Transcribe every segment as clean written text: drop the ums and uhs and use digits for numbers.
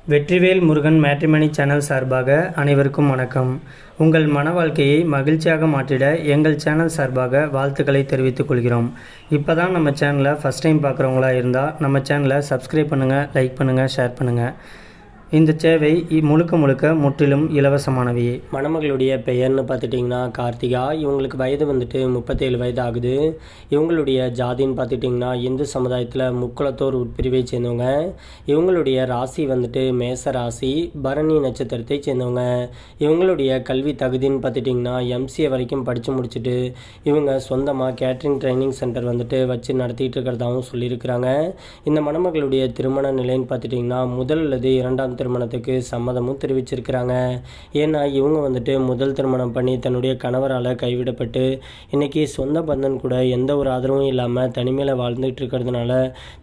Vetrivel Murugan matrimony channel சார்பாக அனைவருக்கும் வணக்கம். உங்கள் மன வாழ்க்கையை மகிழ்ச்சியாக மாற்றிட எங்கள் சேனல் சார்பாக வாழ்த்துக்களை தெரிவித்துக் கொள்கிறோம். இப்போ தான் நம்ம சேனலை ஃபஸ்ட் டைம் பார்க்குறவங்களா இருந்தால் நம்ம சேனலை சப்ஸ்கிரைப் பண்ணுங்கள், லைக் பண்ணுங்கள், ஷேர் பண்ணுங்கள். இந்த சேவை முழுக்க முற்றிலும் இலவசமானவையே. மணமகளுடைய பெயர்னு பார்த்துட்டிங்கன்னா கார்த்திகா. இவங்களுக்கு வயது வந்துட்டு 37 வயது ஆகுது. இவங்களுடைய ஜாதின்னு பார்த்துட்டிங்கன்னா இந்து சமுதாயத்தில் முக்குளத்தோர் உட்பிரிவை சேர்ந்தவங்க. இவங்களுடைய ராசி வந்துட்டு மேச ராசி, பரணி நட்சத்திரத்தை சேர்ந்தவங்க. இவங்களுடைய கல்வி தகுதின்னு பார்த்துட்டிங்கன்னா எம்சிஏ வரைக்கும் படித்து முடிச்சுட்டு இவங்க சொந்தமாக கேட்ரிங் ட்ரைனிங் சென்டர் வந்துட்டு வச்சு நடத்திட்டு இருக்கிறதாகவும் சொல்லியிருக்கிறாங்க. இந்த மணமகளுடைய திருமண நிலைன்னு பார்த்துட்டிங்கன்னா முதல் அல்லது இரண்டாம் திருமணத்துக்கு சம்மதமும் தெரிவிச்சிருக்கிறாங்க. ஏன்னா இவங்க வந்துட்டு முதல் திருமணம் பண்ணி தன்னுடைய கணவரால் கைவிடப்பட்டு இன்றைக்கி சொந்த பந்தன் கூட எந்த ஒரு ஆதரவும் இல்லாமல் தனிமையில் வாழ்ந்துட்டு இருக்கிறதுனால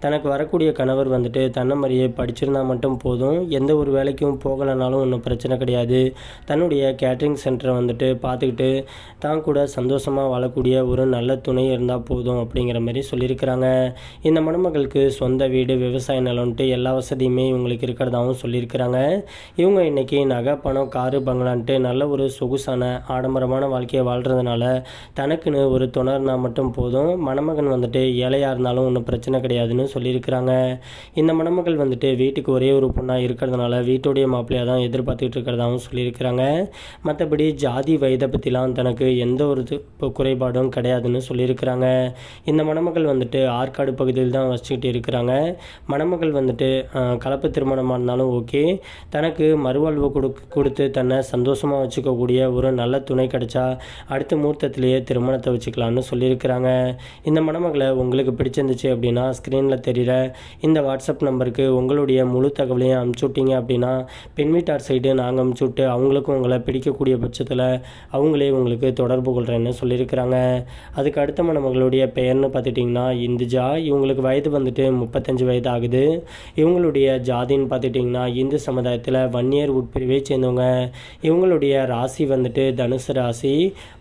தனக்கு வரக்கூடிய கணவர் வந்துட்டு தன்னமறியே படிச்சிருந்தா மட்டும் போதும், எந்த ஒரு வேலைக்கும் போகலைனாலும் ஒன்றும் பிரச்சனை கிடையாது, தன்னுடைய கேட்ரிங் சென்டரை வந்துட்டு பார்த்துக்கிட்டு தான் கூட சந்தோஷமாக வாழக்கூடிய ஒரு நல்ல துணை இருந்தால் போதும் அப்படிங்கிற மாதிரி சொல்லியிருக்கிறாங்க. இந்த மணமகளுக்கு சொந்த வீடு, விவசாய நிலம்ட்டு எல்லா வசதியுமே இவங்களுக்கு இருக்கிறதாகவும் சொல்லியிருக்கிறாங்க. இவங்க இன்றைக்கி நகை, பணம், காரு, பங்களான்ட்டு நல்ல ஒரு சொகுசான ஆடம்பரமான வாழ்க்கையை வாழ்கிறதுனால தனக்குன்னு ஒரு துணர்னா மட்டும் போதும், மணமகன் வந்துட்டு ஏழையாக இருந்தாலும் ஒன்றும் பிரச்சனை கிடையாதுன்னு சொல்லியிருக்கிறாங்க. இந்த மணமகள் வந்துட்டு வீட்டுக்கு ஒரே ஒரு பொண்ணாக இருக்கிறதுனால வீட்டுடைய மாப்பிள்ளையாக தான் எதிர்பார்த்துக்கிட்டு இருக்கிறதாகவும் சொல்லியிருக்கிறாங்க. மற்றபடி ஜாதி வயதை பற்றிலாம் தனக்கு எந்த ஒரு குறைபாடும் கிடையாதுன்னு சொல்லியிருக்கிறாங்க. இந்த மணமகள் வந்துட்டு ஆற்காடு பகுதியில் தான் வச்சுக்கிட்டு இருக்கிறாங்க. மணமகள் வந்துட்டு கலப்பு திருமணமாக இருந்தாலும் ஓகே, தனக்கு மறுவாழ்வு கொடுத்து தன்னை சந்தோஷமாக வச்சுக்கக்கூடிய ஒரு நல்ல துணை கிடைச்சா அடுத்த முகூர்த்தத்திலேயே திருமணத்தை வச்சுக்கலான்னு சொல்லியிருக்கிறாங்க. இந்த மணமகளை உங்களுக்கு பிடிச்சிருந்துச்சு அப்படின்னா ஸ்க்ரீனில் தெரிகிற இந்த வாட்ஸ்அப் நம்பருக்கு உங்களுடைய முழு தகவலையும் அனுப்பிச்சுட்டிங்க அப்படின்னா பெண் வீட்டார் சைடு நாங்கள் அனுப்பிச்சுட்டு அவங்களுக்கும் உங்களை பிடிக்கக்கூடிய பட்சத்தில் அவங்களே உங்களுக்கு தொடர்பு கொள்கிறேன்னு சொல்லியிருக்கிறாங்க. அதுக்கு அடுத்த மணமகளுடைய பெயர்னு பார்த்துட்டிங்கன்னா இந்துஜா. இவங்களுக்கு வயது வந்துட்டு 35 வயது ஆகுது. இவங்களுடைய ஜாதின்னு பார்த்துட்டிங்கன்னா இந்து சமுதாயத்தில் வன்னியர் உட்பிரிவை சேர்ந்தவங்க. இவங்களுடைய ராசி வந்துட்டு தனுசு ராசி,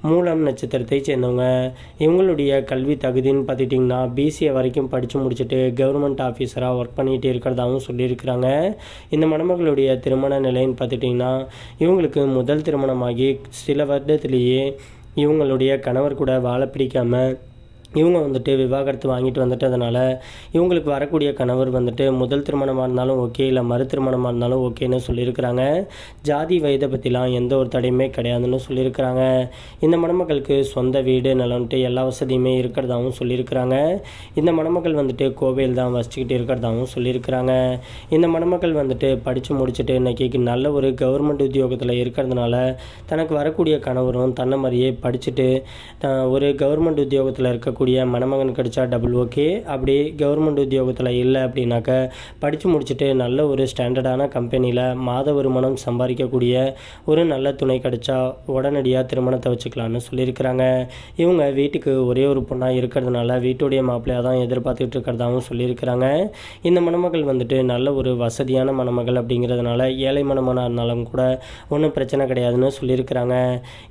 மூலம் நட்சத்திரத்தை சேர்ந்தவங்க. இவங்களுடைய கல்வி தகுதின்னு பார்த்துட்டிங்கன்னா பிசிஏ வரைக்கும் படித்து முடிச்சுட்டு கவர்மெண்ட் ஆஃபீஸராக ஒர்க் பண்ணிகிட்டு இருக்கிறதாகவும் சொல்லியிருக்கிறாங்க. இந்த மணமகளுடைய திருமண நிலைன்னு பார்த்துட்டிங்கன்னா இவங்களுக்கு முதல் திருமணமாகி சில வருடத்திலேயே இவங்களுடைய கணவர் கூட வாழ பிடிக்காமல் இவங்க வந்துட்டு விவாகரத்து வாங்கிட்டு வந்துட்டதுனால இவங்களுக்கு வரக்கூடிய கணவர் வந்துட்டு முதல் திருமணமாக இருந்தாலும் ஓகே, இல்லை மறு திருமணமாக இருந்தாலும் ஓகேன்னு சொல்லியிருக்கிறாங்க. ஜாதி வயதை பற்றிலாம் எந்த ஒரு தடையுமே கிடையாதுன்னு சொல்லியிருக்கிறாங்க. இந்த மணமகளுக்கு சொந்த வீடு, நிலம்ட்டு எல்லா வசதியுமே இருக்கிறதாகவும் சொல்லியிருக்கிறாங்க. இந்த மணமகள் வந்துட்டு கோவையில் தான் வசிச்சுக்கிட்டு இருக்கிறதாகவும் சொல்லியிருக்கிறாங்க. இந்த மணமகள் வந்துட்டு படித்து முடிச்சுட்டு இன்றைக்கி நல்ல ஒரு கவர்மெண்ட் உத்தியோகத்தில் இருக்கிறதுனால தனக்கு வரக்கூடிய கணவரும் தன்னை மாதிரியே படிச்சுட்டு ஒரு கவர்மெண்ட் உத்தியோகத்தில் இருக்கக்கூடிய மணமகன் கிடைச்சா டபுள் ஓகே. அப்படி கவர்மெண்ட் உத்தியோகத்தில் இல்லை அப்படின்னாக்க படித்து முடிச்சுட்டு நல்ல ஒரு ஸ்டாண்டர்டான கம்பெனியில் மாத வருமானம் சம்பாதிக்கக்கூடிய ஒரு நல்ல துணை கிடைச்சா உடனடியாக திருமணத்தை வச்சுக்கலான்னு சொல்லியிருக்கிறாங்க. இவங்க வீட்டுக்கு ஒரே ஒரு பொண்ணாக இருக்கிறதுனால வீட்டுடைய மாப்பிள்ளையாக தான் எதிர்பார்த்துட்டு இருக்கிறதாகவும் சொல்லியிருக்கிறாங்க. இந்த மணமகள் வந்துட்டு நல்ல ஒரு வசதியான மணமகள் அப்படிங்கிறதுனால ஏழை மணமனாக இருந்தாலும் கூட ஒன்றும் பிரச்சனை கிடையாதுன்னு சொல்லியிருக்கிறாங்க.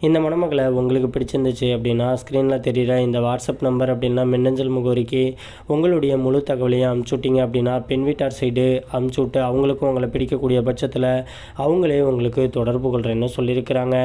இந்த மணமகளை உங்களுக்கு பிடிச்சிருந்துச்சு அப்படின்னா ஸ்க்ரீனில் தெரிகிற இந்த வாட்ஸ்அப் நம்பர் அப்படின்னா மின்னஞ்சல் முகவரிக்கு உங்களுடைய முழு தகவலையும் அனுப்பிச்சுட்டிங்க அப்படின்னா பெண் வீட்டார் சைடு அனுப்பிச்சுட்டு அவங்களுக்கும் உங்களை பிடிக்கக்கூடிய பட்சத்தில் அவங்களே உங்களுக்கு தொடர்பு கொள்கிறேன்னு சொல்லியிருக்கிறாங்க.